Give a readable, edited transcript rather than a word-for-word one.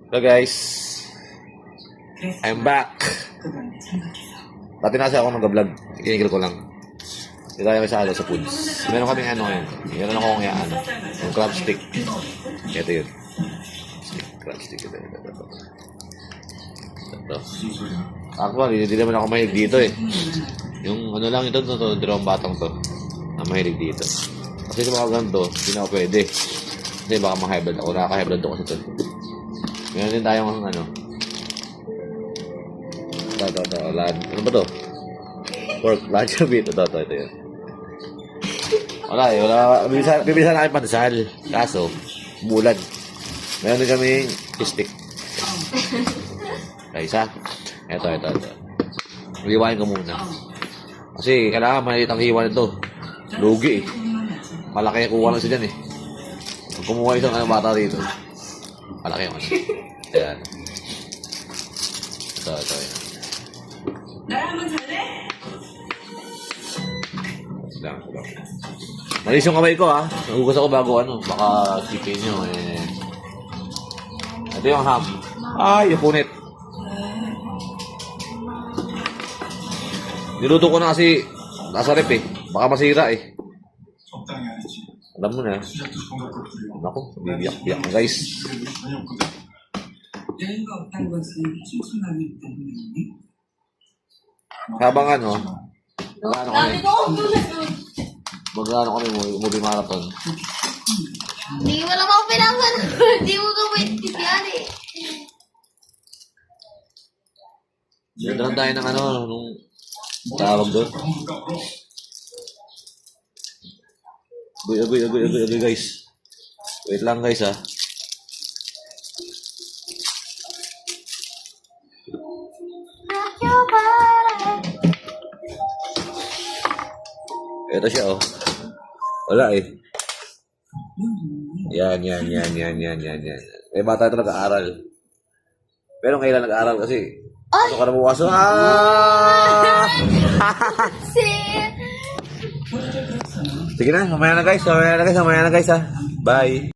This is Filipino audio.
Hello guys, I'm back. Dati nasa ako nag-vlog, kinigil ko lang. Dito tayo sa foods. Meron kaming ano ngayon. Meron ako kung yan, yung crab stick. Ito yun. Crab stick. Ito. Actually, hindi naman ako mahilig dito eh. Yung ano lang ito, dalawang batang to. Na mahilig dito. Kasi sa mga ganito, hindi na ako pwede. Kasi baka ma-hybrid ako. Nakaka-hybrid ako sa ito. Meron din tayong ano. Ito. Ano ba to? Pork, large bit. Ito yun. Wala. Bibilisan na kayo pandesal. Kaso, bulan. Meron din kaming stick. Isa. Ito. Iwain ko muna. Kasi kailangan maliit ang hiwa nito. Lugi eh. Malaki kuha lang siya dyan eh. Pag kumuha isang bata dito. Malaki yung ano. Ayan. Ito. Lang. Malis yung kamay ko ha. Nagugas ako bago ano. Baka sipin nyo eh. Ito yung ham. Ay, yung punit. Niluto ko na kasi nasa rep eh. Baka masira eh. Alam mo na. Naku, bibiyak na guys. Habang ano kami movie marathon. Hindi mo naman pinapanood. Hindi mo ka maintindihan eh. Nagdaran tayo ng ano, nung tawag doon. Agoy guys. Wait lang guys ha. Ito siya oh. Wala eh. Yan. May bata ito nag-aaral. Pero kailan nag-aaral kasi? Ano ka na bukas? Sige na, mamaya na guys ha. Bye.